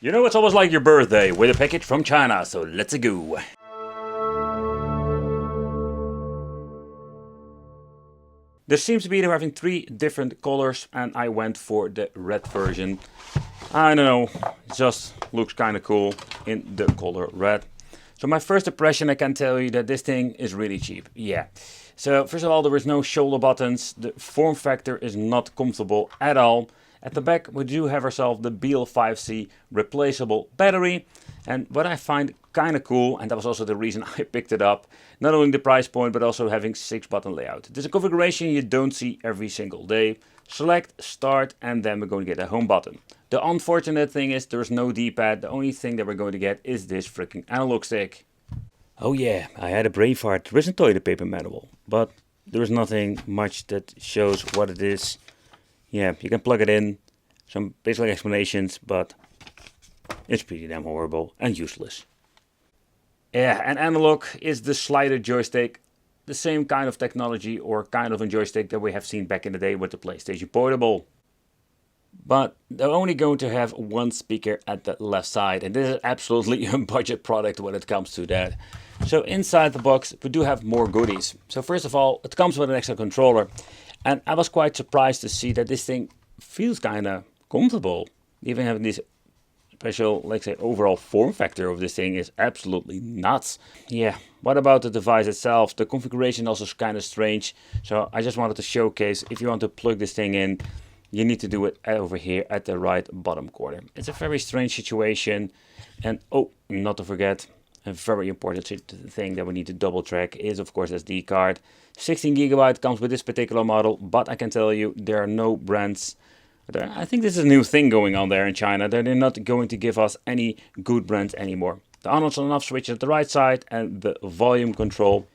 You know, it's almost like your birthday with a package from China, so let's go. There seems to be they're having 3 different colors, and I went for the red version. I don't know, it just looks kind of cool in the color red. So my first impression, I can tell you that this thing is really cheap. Yeah. So first of all, there is no shoulder buttons. The form factor is not comfortable at all. At the back, we do have ourselves the BL5C replaceable battery. And what I find kind of cool, and that was also the reason I picked it up, not only the price point, but also having 6-button layout. This is a configuration you don't see every single day. Select, start, and then we're going to get a home button. The unfortunate thing is there's no D-pad. The only thing that we're going to get is this freaking analog stick. Oh yeah, I had a brain fart. There is a toilet paper manual, but there is nothing much that shows what it is. Yeah, you can plug it in, some basic explanations, but it's pretty damn horrible and useless. Yeah, and analog is the slider joystick, the same kind of technology or kind of a joystick that we have seen back in the day with the PlayStation Portable. But they're only going to have one speaker at the left side, and this is absolutely a budget product when it comes to that. So inside the box we do have more goodies. So first of all, it comes with an extra controller. And I was quite surprised to see that this thing feels kind of comfortable. Even having this special, let's say, overall form factor of this thing is absolutely nuts. Yeah, what about the device itself? The configuration also is kind of strange. So I just wanted to showcase, if you want to plug this thing in, you need to do it over here at the right bottom corner. It's a very strange situation. And oh, not to forget, a very important thing that we need to double check is of course SD card. 16 GB comes with this particular model, but I can tell you there are no brands. I think this is a new thing going on there in China. They're not going to give us any good brands anymore. The on and off switch at the right side and the volume control.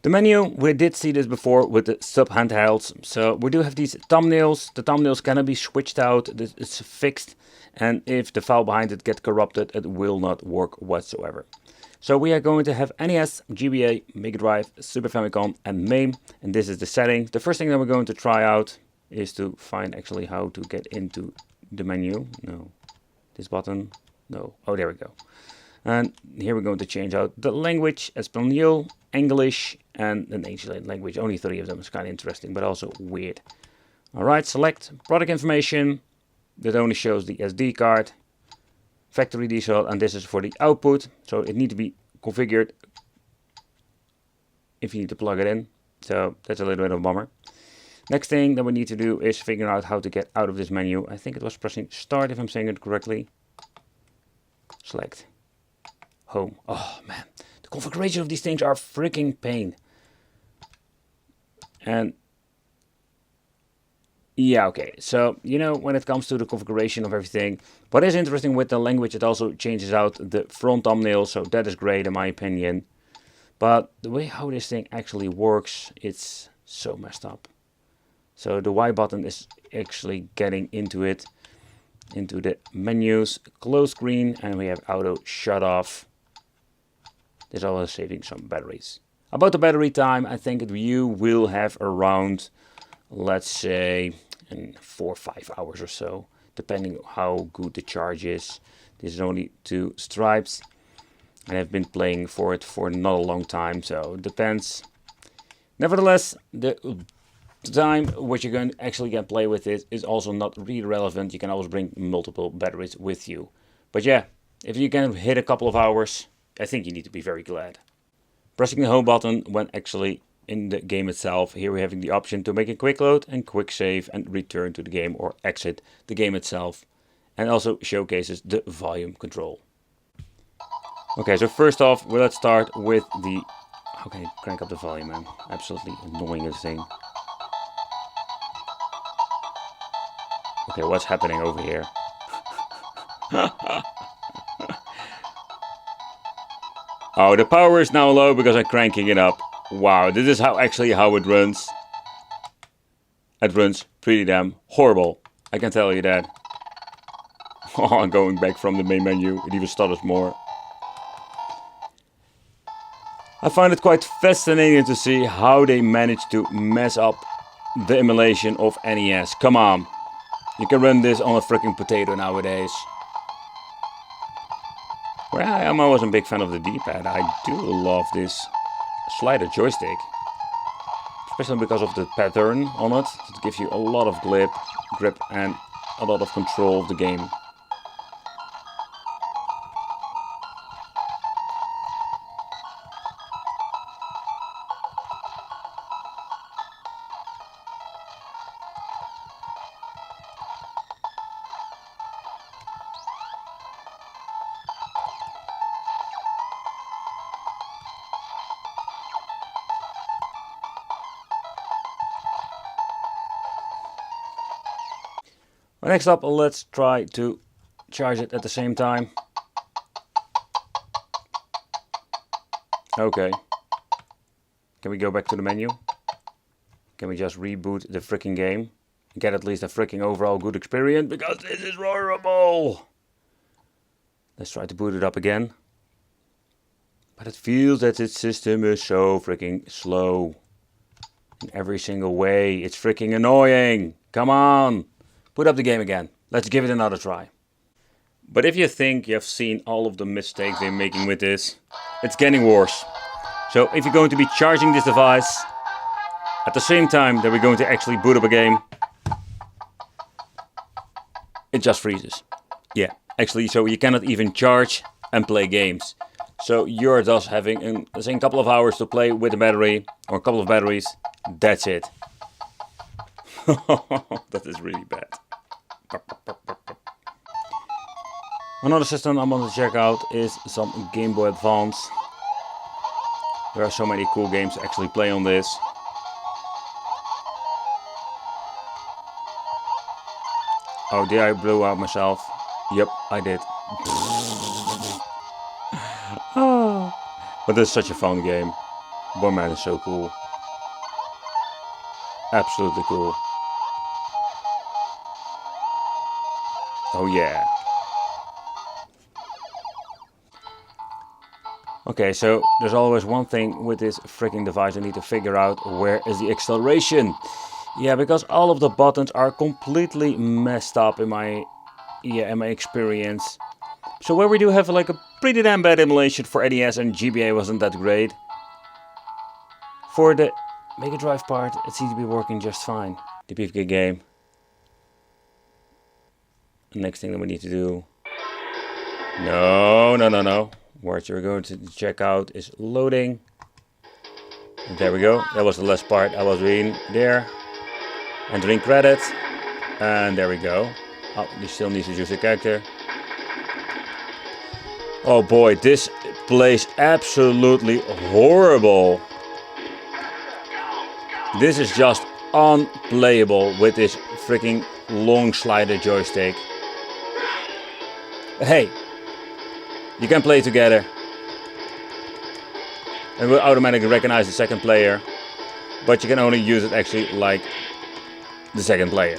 The menu, we did see this before with the sub handhelds. So we do have these thumbnails. The thumbnails cannot be switched out. It's fixed. And if the file behind it gets corrupted, it will not work whatsoever. So we are going to have NES, GBA, Mega Drive, Super Famicom and MAME. And this is the setting. The first thing that we're going to try out is to find actually how to get into the menu. No, this button, no. Oh, there we go. And here we're going to change out the language, Espanol, English, and an ancient language. Only 3 of them is kind of interesting, but also weird. All right, select product information. That only shows the SD card. Factory default, and this is for the output, so it needs to be configured if you need to plug it in. So that's a little bit of a bummer. Next thing that we need to do is figure out how to get out of this menu. I think it was pressing start if I'm saying it correctly. Select home. Oh man, the configuration of these things are freaking pain. And yeah, okay, so you know, when it comes to the configuration of everything, what is interesting with the language, it also changes out the front thumbnail, so that is great in my opinion. But the way how this thing actually works, it's so messed up. So the Y button is actually getting into it, into the menus, close screen, and we have auto shut off. This always saving some batteries. About the battery time, I think you will have around, let's say, in 4 or 5 hours or so, depending on how good the charge is. This is only 2 stripes, and I've been playing for it for not a long time, so it depends. Nevertheless, the time which you're going to actually get play with it is also not really relevant. You can always bring multiple batteries with you. But yeah, if you can hit a couple of hours, I think you need to be very glad. Pressing the home button when actually in the game itself, here we're having the option to make a quick load and quick save and return to the game or exit the game itself, and also showcases the volume control. Okay, so first off, let's start with the, how can I crank up the volume, man? Absolutely annoying this thing. Okay, what's happening over here? Oh, the power is now low because I'm cranking it up. Wow, this is how it runs. It runs pretty damn horrible. I can tell you that. Oh, I'm going back from the main menu. It even stutters more. I find it quite fascinating to see how they managed to mess up the emulation of NES. Come on. You can run this on a freaking potato nowadays. Well, I'm always a big fan of the D-pad. I do love this slider joystick. Especially because of the pattern on it. It gives you a lot of grip and a lot of control of the game. Well, next up, let's try to charge it at the same time. Okay. Can we go back to the menu? Can we just reboot the freaking game? Get at least a freaking overall good experience, because this is horrible! Let's try to boot it up again. But it feels that its system is so freaking slow. In every single way. It's freaking annoying. Come on! Put up the game again. Let's give it another try. But if you think you've seen all of the mistakes they're making with this, it's getting worse. So if you're going to be charging this device at the same time that we're going to actually boot up a game, it just freezes. Yeah, actually, so you cannot even charge and play games. So you're just having a couple of hours to play with a battery, or a couple of batteries. That's it. That is really bad. Another system I want to check out is some Game Boy Advance. There are so many cool games to actually play on this. Oh, did I blow out myself? Yep, I did. But this is such a fun game. Boy, man, is so cool. Absolutely cool. Oh yeah. Okay, so there's always one thing with this freaking device I need to figure out: where is the acceleration? Yeah, because all of the buttons are completely messed up in my experience. So where we do have like a pretty damn bad emulation for NES, and GBA wasn't that great. For the Mega Drive part, it seems to be working just fine. The PFK game. The next thing that we need to do. No. What you're going to check out is loading. There we go. That was the last part I was reading there. Entering credits. And there we go. Oh, you still need to choose a character. Oh boy, this plays absolutely horrible. This is just unplayable with this freaking long slider joystick. But hey, you can play together. It will automatically recognize the second player. But you can only use it actually like the second player.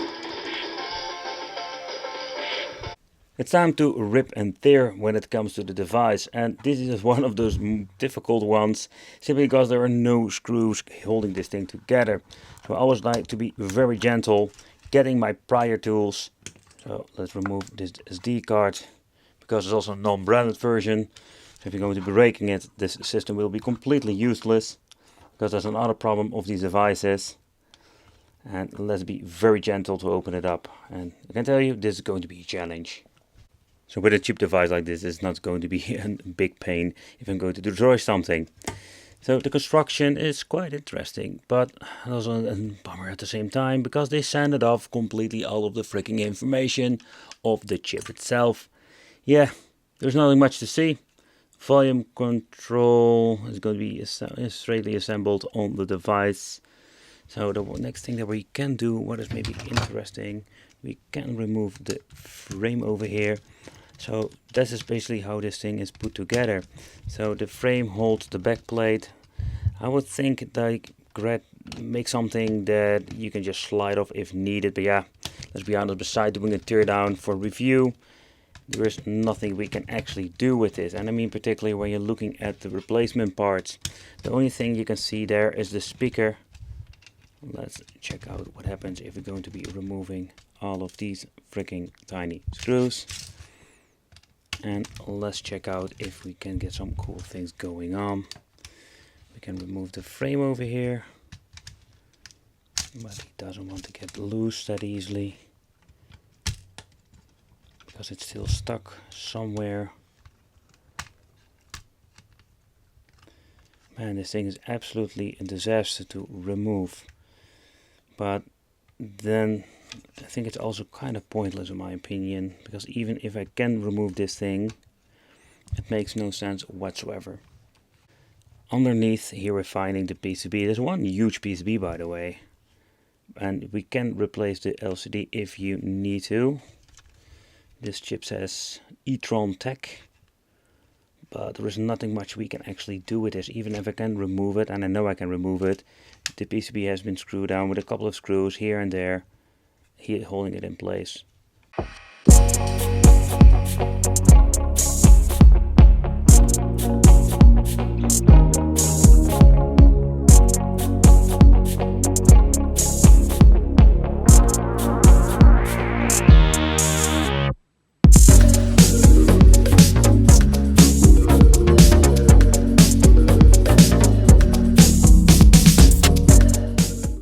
It's time to rip and tear when it comes to the device, and this is one of those difficult ones, simply because there are no screws holding this thing together. So I always like to be very gentle, getting my prior tools. So let's remove this SD card, because it's also a non-branded version. So if you're going to be breaking it, this system will be completely useless, because that's another problem of these devices. And let's be very gentle to open it up, and I can tell you this is going to be a challenge. So with a cheap device like this, it's not going to be a big pain if I'm going to destroy something. So the construction is quite interesting, but also a bummer at the same time, because they sanded off completely all of the freaking information of the chip itself. Yeah, there's nothing much to see. Volume control is going to be straightly assembled on the device. So the next thing that we can do, what is maybe interesting, we can remove the frame over here. So this is basically how this thing is put together. So the frame holds the back plate. I would think that make something that you can just slide off if needed. But yeah, let's be honest, besides doing a teardown for review, there is nothing we can actually do with this. And I mean particularly when you're looking at the replacement parts. The only thing you can see there is the speaker. Let's check out what happens if we're going to be removing all of these freaking tiny screws. And let's check out if we can get some cool things going on. We can remove the frame over here, but he doesn't want to get loose that easily because it's still stuck somewhere. Man, this thing is absolutely a disaster to remove. But then I think it's also kind of pointless in my opinion, because even if I can remove this thing, it makes no sense whatsoever. Underneath here we're finding the PCB. There's one huge PCB, by the way. And we can replace the LCD if you need to. This chip says e-tron Tech. But there is nothing much we can actually do with this, even if I can remove it, and I know I can remove it. The PCB has been screwed down with a couple of screws here and there, holding it in place.